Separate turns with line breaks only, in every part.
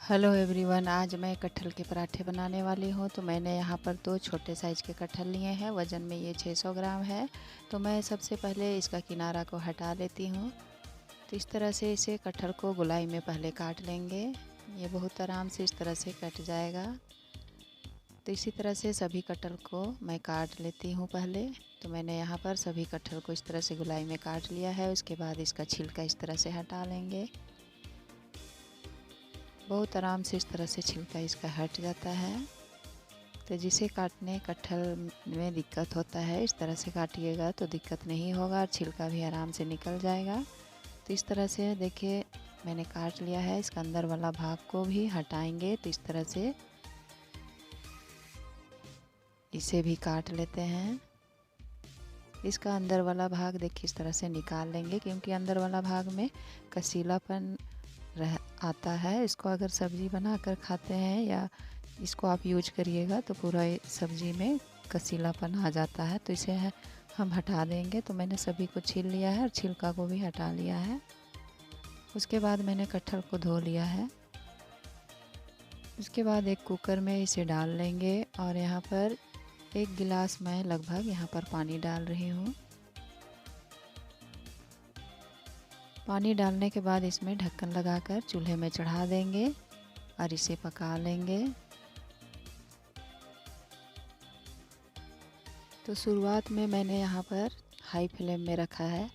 Hello everyone, आज मैं कटहल के पराठे बनाने वाली हूँ। तो मैंने यहाँ पर दो छोटे साइज़ के कटहल लिए हैं। वज़न में ये 600 ग्राम है। तो मैं सबसे पहले इसका किनारा को हटा लेती हूँ। तो इस तरह से इसे कटहल को गोलाई में पहले काट लेंगे। ये बहुत आराम से इस तरह से कट जाएगा। तो इसी तरह से सभी कटहल को मैं काट लेती हूँ पहले। तो मैंने यहाँ पर सभी कटहल को इस तरह से गोलाई में काट लिया है। उसके बाद इसका छिलका इस तरह से हटा लेंगे। बहुत आराम से इस तरह से छिलका इसका हट जाता है। तो जिसे काटने कटहल में दिक्कत होता है, इस तरह से काटिएगा तो दिक्कत नहीं होगा और छिलका भी आराम से निकल जाएगा। तो इस तरह से देखिए मैंने काट लिया है। इसका अंदर वाला भाग को भी हटाएंगे। तो इस तरह से इसे भी काट लेते हैं। इसका अंदर वाला भाग देखिए इस तरह से निकाल लेंगे, क्योंकि अंदर वाला भाग में कसीलापन रह आता है। इसको अगर सब्ज़ी बनाकर खाते हैं या इसको आप यूज करिएगा तो पूरा सब्ज़ी में कसीलापन आ जाता है। तो इसे हम हटा देंगे। तो मैंने सभी को छील लिया है और छिलका को भी हटा लिया है। उसके बाद मैंने कटहल को धो लिया है। उसके बाद एक कुकर में इसे डाल लेंगे और यहाँ पर 1 गिलास मैं लगभग यहाँ पर पानी डाल रही हूँ। पानी डालने के बाद इसमें ढक्कन लगाकर चूल्हे में चढ़ा देंगे और इसे पका लेंगे। तो शुरुआत में मैंने यहाँ पर हाई फ्लेम में रखा है।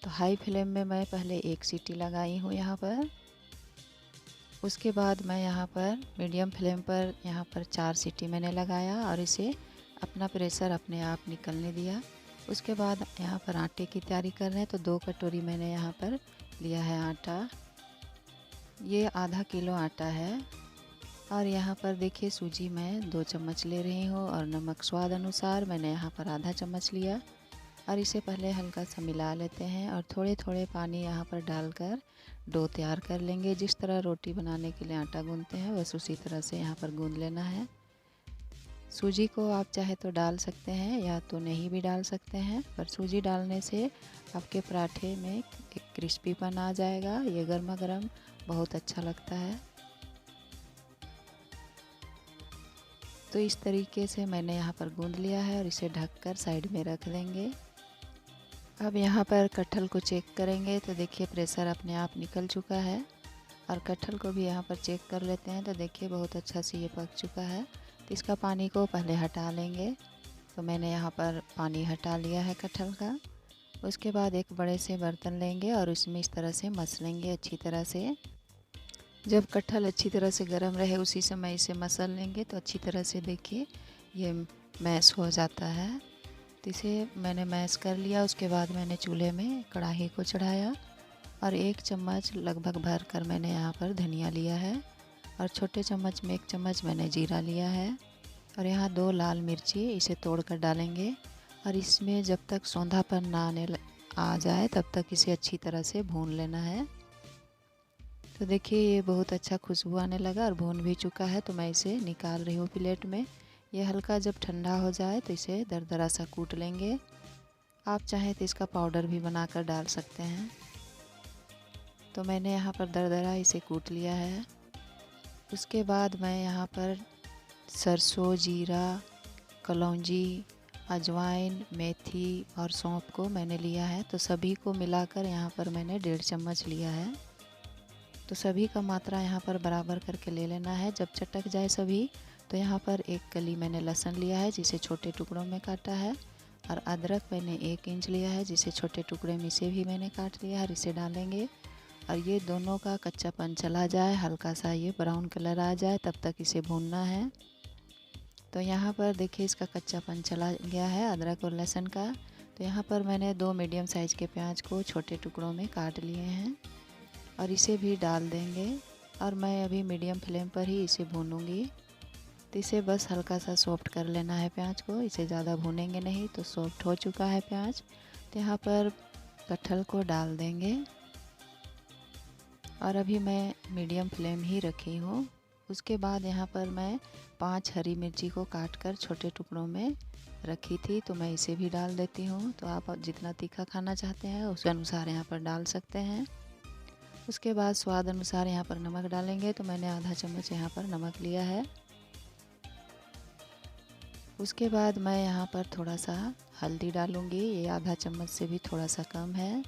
तो हाई फ्लेम में मैं पहले 1 सीटी लगाई हूँ यहाँ पर। उसके बाद मैं यहाँ पर मीडियम फ्लेम पर यहाँ पर 4 सीटी मैंने लगाया और इसे अपना प्रेशर अपने आप निकलने दिया। उसके बाद यहाँ पर आटे की तैयारी कर रहे हैं। तो 2 कटोरी मैंने यहाँ पर लिया है आटा। ये आधा किलो आटा है। और यहाँ पर देखिए सूजी मैं 2 चम्मच ले रही हूँ और नमक स्वाद अनुसार मैंने यहाँ पर आधा चम्मच लिया। और इसे पहले हल्का सा मिला लेते हैं और थोड़े थोड़े पानी यहाँ पर डालकर डो तैयार कर लेंगे। जिस तरह रोटी बनाने के लिए आटा गूंथते हैं बस उसी तरह से यहाँ पर गूंथ लेना है। सूजी को आप चाहे तो डाल सकते हैं या तो नहीं भी डाल सकते हैं, पर सूजी डालने से आपके पराठे में एक क्रिस्पीपन आ जाएगा। ये गर्मा गर्म बहुत अच्छा लगता है। तो इस तरीके से मैंने यहाँ पर गूंद लिया है और इसे ढककर साइड में रख देंगे। अब यहाँ पर कटहल को चेक करेंगे। तो देखिए प्रेशर अपने आप निकल चुका है। और कटहल को भी यहाँ पर चेक कर लेते हैं। तो देखिए बहुत अच्छा से ये पक चुका है। तो इसका पानी को पहले हटा लेंगे। तो मैंने यहाँ पर पानी हटा लिया है कटहल का। उसके बाद एक बड़े से बर्तन लेंगे और उसमें इस तरह से मस लेंगे अच्छी तरह से। जब कटहल अच्छी तरह से गर्म रहे उसी समय इसे मसल लेंगे तो अच्छी तरह से देखिए ये मैश हो जाता है। तो इसे मैंने मैश कर लिया। उसके बाद मैंने चूल्हे में कढ़ाई को चढ़ाया और 1 चम्मच लगभग भर कर मैंने यहाँ पर धनिया लिया है और छोटे चम्मच में 1 चम्मच मैंने जीरा लिया है। और यहाँ 2 लाल मिर्ची इसे तोड़ कर डालेंगे और इसमें जब तक सौंधापन ना आ जाए तब तक इसे अच्छी तरह से भून लेना है। तो देखिए ये बहुत अच्छा खुशबू आने लगा और भून भी चुका है। तो मैं इसे निकाल रही हूँ प्लेट में। ये हल्का जब ठंडा हो जाए तो इसे दरदरा सा कूट लेंगे। आप चाहें तो इसका पाउडर भी बनाकर डाल सकते हैं। तो मैंने यहाँ पर दरदरा इसे कूट लिया है। उसके बाद मैं यहाँ पर सरसों, जीरा, कलौंजी, अजवाइन, मेथी और सौंफ को मैंने लिया है। तो सभी को मिलाकर यहाँ पर मैंने 1.5 चम्मच लिया है। तो सभी का मात्रा यहाँ पर बराबर करके ले लेना है। जब चटक जाए सभी तो यहाँ पर 1 कली मैंने लहसुन लिया है जिसे छोटे टुकड़ों में काटा है। और अदरक मैंने 1 इंच लिया है जिसे छोटे टुकड़े में इसे भी मैंने काट लिया है और इसे डालेंगे। और ये दोनों का कच्चापन चला जाए, हल्का सा ये ब्राउन कलर आ जाए तब तक इसे भूनना है। तो यहाँ पर देखिए इसका कच्चापन चला गया है अदरक और लहसुन का। तो यहाँ पर मैंने 2 मीडियम साइज़ के प्याज को छोटे टुकड़ों में काट लिए हैं और इसे भी डाल देंगे। और मैं अभी मीडियम फ्लेम पर ही इसे भूनूंगी। तो इसे बस हल्का सा सॉफ्ट कर लेना है प्याज को, इसे ज़्यादा भूनेंगे नहीं। तो सॉफ्ट हो चुका है प्याज। तो यहाँ पर कटहल को डाल देंगे और अभी मैं मीडियम फ्लेम ही रखी हूँ। उसके बाद यहाँ पर मैं 5 हरी मिर्ची को काट कर छोटे टुकड़ों में रखी थी, तो मैं इसे भी डाल देती हूँ। तो आप जितना तीखा खाना चाहते हैं उस अनुसार यहाँ पर डाल सकते हैं। उसके बाद स्वाद अनुसार यहाँ पर नमक डालेंगे, तो मैंने आधा चम्मच यहाँ पर नमक लिया है। उसके बाद मैं यहाँ पर थोड़ा सा हल्दी डालूँगी, ये आधा चम्मच से भी थोड़ा सा कम है।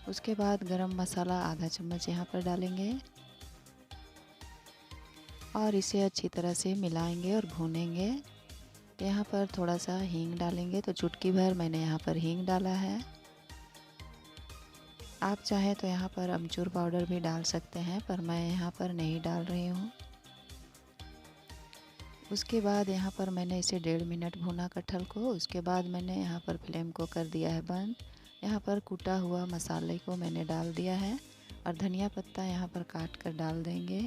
उसके बाद गरम मसाला आधा चम्मच यहाँ पर डालेंगे और इसे अच्छी तरह से मिलाएंगे और भूनेंगे। तो यहाँ पर थोड़ा सा हींग डालेंगे, तो चुटकी भर मैंने यहाँ पर हींग डाला है। आप चाहें तो यहाँ पर अमचूर पाउडर भी डाल सकते हैं, पर मैं यहाँ पर नहीं डाल रही हूँ। उसके बाद यहाँ पर मैंने इसे 1.5 मिनट भूना कटहल को। उसके बाद मैंने यहाँ पर फ्लेम को कर दिया है बंद। यहाँ पर कूटा हुआ मसाले को मैंने डाल दिया है और धनिया पत्ता यहाँ पर काट कर डाल देंगे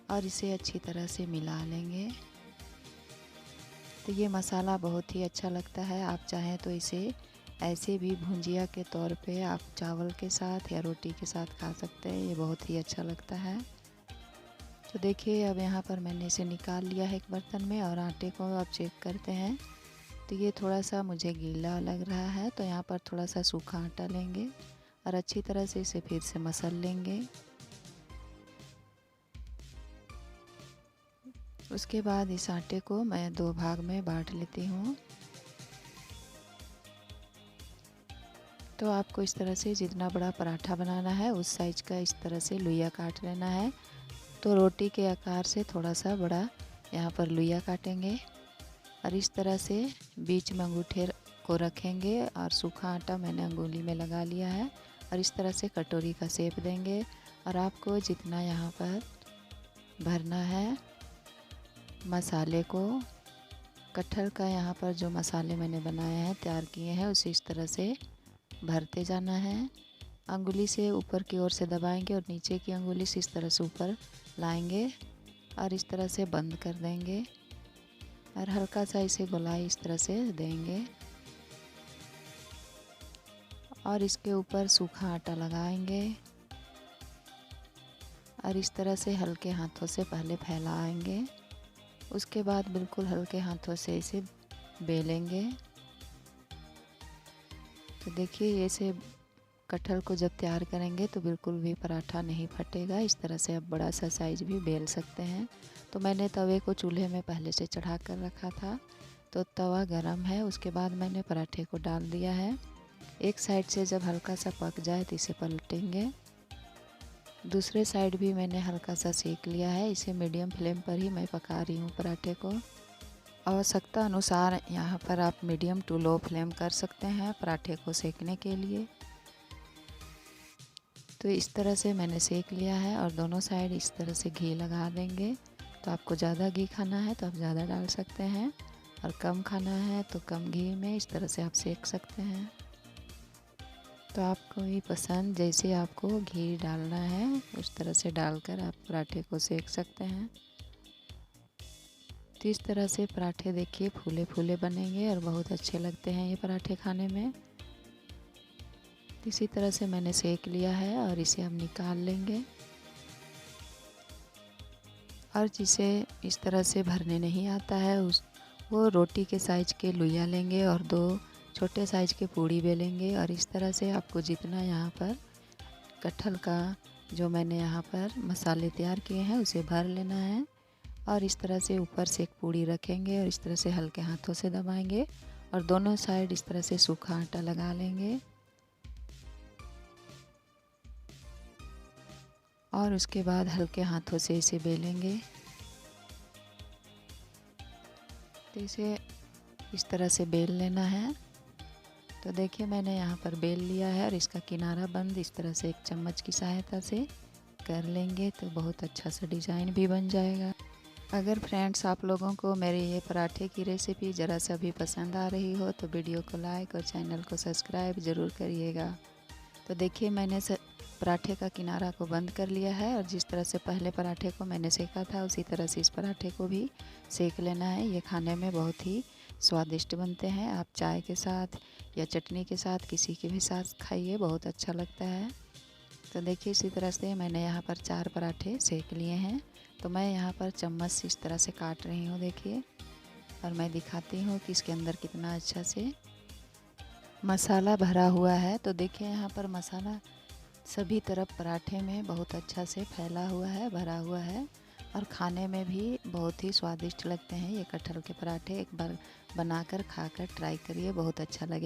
और इसे अच्छी तरह से मिला लेंगे। तो ये मसाला बहुत ही अच्छा लगता है। आप चाहें तो इसे ऐसे भी भुंजिया के तौर पे आप चावल के साथ या रोटी के साथ खा सकते हैं, ये बहुत ही अच्छा लगता है। तो देखिए अब यहाँ पर मैंने इसे निकाल लिया है एक बर्तन में और आटे को अब चेक करते हैं। तो ये थोड़ा सा मुझे गीला लग रहा है, तो यहाँ पर थोड़ा सा सूखा आटा लेंगे और अच्छी तरह से इसे फिर से मसल लेंगे। उसके बाद इस आटे को मैं 2 भाग में बांट लेती हूँ। तो आपको इस तरह से जितना बड़ा पराठा बनाना है उस साइज का इस तरह से लोइया काट लेना है। तो रोटी के आकार से थोड़ा सा बड़ा यहाँ पर लोइया काटेंगे और इस तरह से बीच में अंगूठे को रखेंगे और सूखा आटा मैंने अंगुली में लगा लिया है और इस तरह से कटोरी का शेप देंगे। और आपको जितना यहाँ पर भरना है मसाले को, कटहल का यहाँ पर जो मसाले मैंने बनाए हैं तैयार किए हैं उसे इस तरह से भरते जाना है। अंगुली से ऊपर की ओर से दबाएंगे और नीचे की अंगुली से इस तरह से ऊपर लाएंगे और इस तरह से बंद कर देंगे और हल्का सा इसे गोलाई इस तरह से देंगे और इसके ऊपर सूखा आटा लगाएंगे और इस तरह से हल्के हाथों से पहले फैलाएंगे। उसके बाद बिल्कुल हल्के हाथों से इसे बेलेंगे। तो देखिए ऐसे कटहल को जब तैयार करेंगे तो बिल्कुल भी पराठा नहीं फटेगा। इस तरह से आप बड़ा सा साइज भी बेल सकते हैं। तो मैंने तवे को चूल्हे में पहले से चढ़ा कर रखा था, तो तवा गरम है। उसके बाद मैंने पराठे को डाल दिया है। एक साइड से जब हल्का सा पक जाए तो इसे पलटेंगे। दूसरे साइड भी मैंने हल्का सा सेक लिया है। इसे मीडियम फ्लेम पर ही मैं पका रही हूँ पराठे को। आवश्यकता अनुसार यहाँ पर आप मीडियम टू लो फ्लेम कर सकते हैं पराठे को सेकने के लिए। तो इस तरह से मैंने सेक लिया है और दोनों साइड इस तरह से घी लगा देंगे। तो आपको ज़्यादा घी खाना है तो आप ज़्यादा डाल सकते हैं और कम खाना है तो कम घी में इस तरह से आप सेक सकते हैं। तो आपको भी पसंद जैसे आपको घी डालना है उस तरह से डालकर आप पराठे को सेक सकते हैं। तो इस तरह से पराठे देखिए फूले फूले बनेंगे और बहुत अच्छे लगते हैं ये पराठे खाने में। इसी तरह से मैंने सेक लिया है और इसे हम निकाल लेंगे। और जिसे इस तरह से भरने नहीं आता है वो रोटी के साइज के लोइया लेंगे और 2 छोटे साइज के पूड़ी बेलेंगे और इस तरह से आपको जितना यहाँ पर कटहल का जो मैंने यहाँ पर मसाले तैयार किए हैं उसे भर लेना है। और इस तरह से ऊपर से एक पूड़ी रखेंगे और इस तरह से हल्के हाथों से दबाएंगे और दोनों साइड इस तरह से सूखा आटा लगा लेंगे और उसके बाद हल्के हाथों से इसे बेलेंगे। तो इसे इस तरह से बेल लेना है। तो देखिए मैंने यहाँ पर बेल लिया है और इसका किनारा बंद इस तरह से एक चम्मच की सहायता से कर लेंगे तो बहुत अच्छा सा डिज़ाइन भी बन जाएगा। अगर फ्रेंड्स आप लोगों को मेरे ये पराठे की रेसिपी ज़रा सा भी पसंद आ रही हो तो वीडियो को लाइक और चैनल को सब्सक्राइब ज़रूर करिएगा। तो देखिए मैंने पराठे का किनारा को बंद कर लिया है और जिस तरह से पहले पराठे को मैंने सेका था उसी तरह से इस पराठे को भी सेक लेना है। ये खाने में बहुत ही स्वादिष्ट बनते हैं। आप चाय के साथ या चटनी के साथ किसी के भी साथ खाइए, बहुत अच्छा लगता है। तो देखिए इसी तरह से मैंने यहाँ पर 4 पराठे सेक लिए हैं। तो मैं यहाँ पर चम्मच से इस तरह से काट रही हूँ देखिए, और मैं दिखाती हूँ कि इसके अंदर कितना अच्छा से मसाला भरा हुआ है। तो देखिए यहाँ पर मसाला सभी तरफ पराठे में बहुत अच्छा से फैला हुआ है, भरा हुआ है और खाने में भी बहुत ही स्वादिष्ट लगते हैं ये कटहल के पराठे। एक बार बनाकर खाकर ट्राई करिए, बहुत अच्छा लगे।